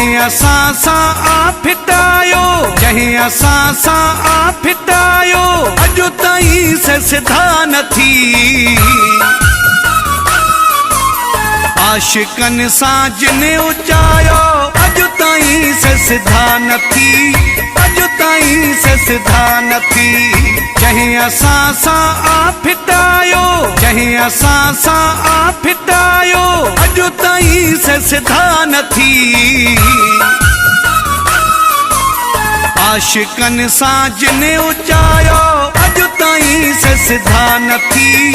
जहीं असां सां आ फिटायो, जहीं असां सां आ फिटायो, अॼु ताईं से सिधा न थी। आशिकनि सां जिन उचायो, अॼु ताईं से सिधा न थी, अॼु ताईं से सिधा न थी। जहीं असां सां आ फिटायो, जहीं असां सां आ फिटायो, अॼु ताईं से सिधा न थी। आशिकनि सां जिन उचायो, अॼु ताईं से सिधा न थी,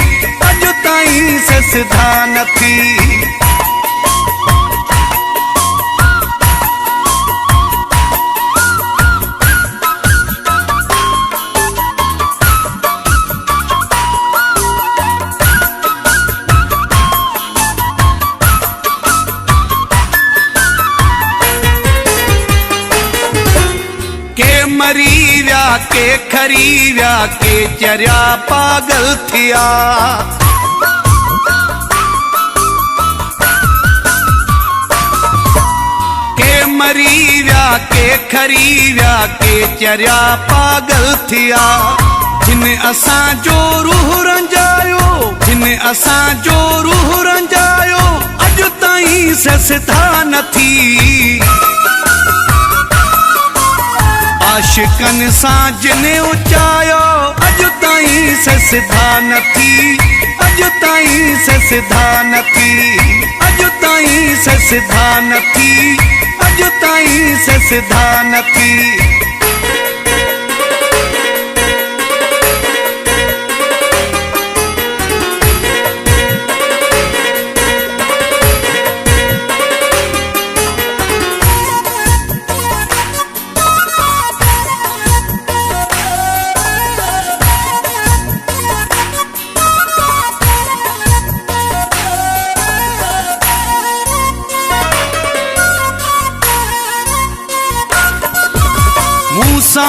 अॼु ताईं से सिधा न थी। मरी व्या के खरी व्या के चरिया पागल थिया। के मरी व्या के खरी व्या के चरिया पागल थिया। जिन असां जो रूह रंजायो, जिन असां जो रूह रंजायो, अॼु ताईं से सिधा न थी। आशिकनि सां जिन उचायो, अॼु ताईं से सिधा न थी, अॼु ताईं से सिधा न थी, अॼु ताईं से सिधा न थी, अॼु ताईं से सिधा न थी।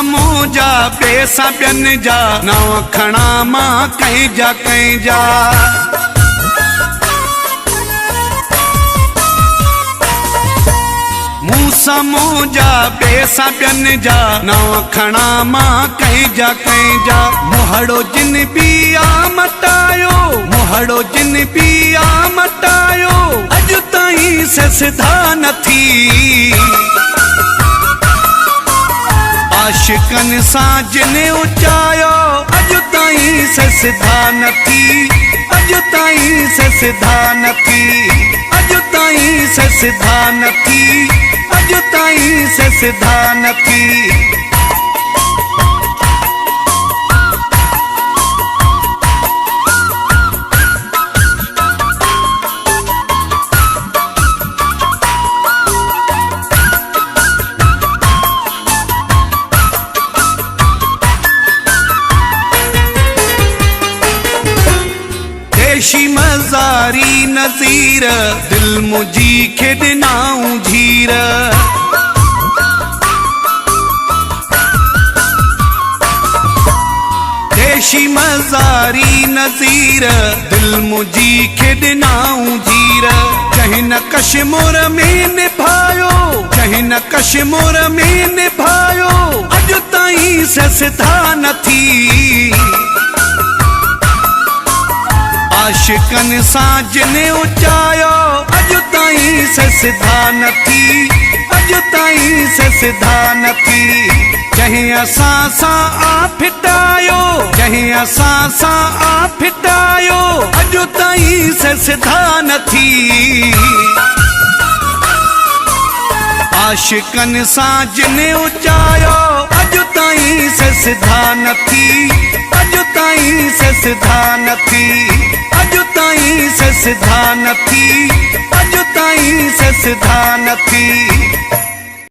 मूं जा पैसा ॿियनि जा नव खणा मां कंहिंजा कंहिंजा। मूं जा पैसा ॿियनि जा नव खणा मां कंहिंजा कंहिंजा। मुहड़ो जिन बि आ मटायो, मुहड़ो जिन बि आ मटायो, अॼु ताईं से सिधा न थी। आशिकनि सां जिन उचायो, अॼु ताईं से सिधा न थी, अॼु ताईं से सिधा न थी, अॼु ताईं से सिधा न थी, अॼु ताईं से सिधा न थी। देशी मज़ारी नज़ीर, दिल मुझी खे ॾिनाऊं झीर। देशी मज़ारी नज़ीर, दिल मुझी खे ॾिनाऊं झीर। जहीं न कश्मीर में निभायो, जहीं न कश्मीर में निभायो, अॼु ताईं से सिधा न थी। आशिकनि सां जिन उचायो, अॼु ताईं से सिधा न थी, अॼु ताईं से सिधा न थी। जहीं असां सां आ फिटायो, जहीं असां सां आ फिटायो, अॼु ताईं से सिधा न थी। आशिकनि सां जिन उचायो, अॼु ताईं से सिधा न थी, अॼु ताईं से सिधा न थी, अॼु ताईं से सिधा न थी, अॼु ताईं से सिधा न थी।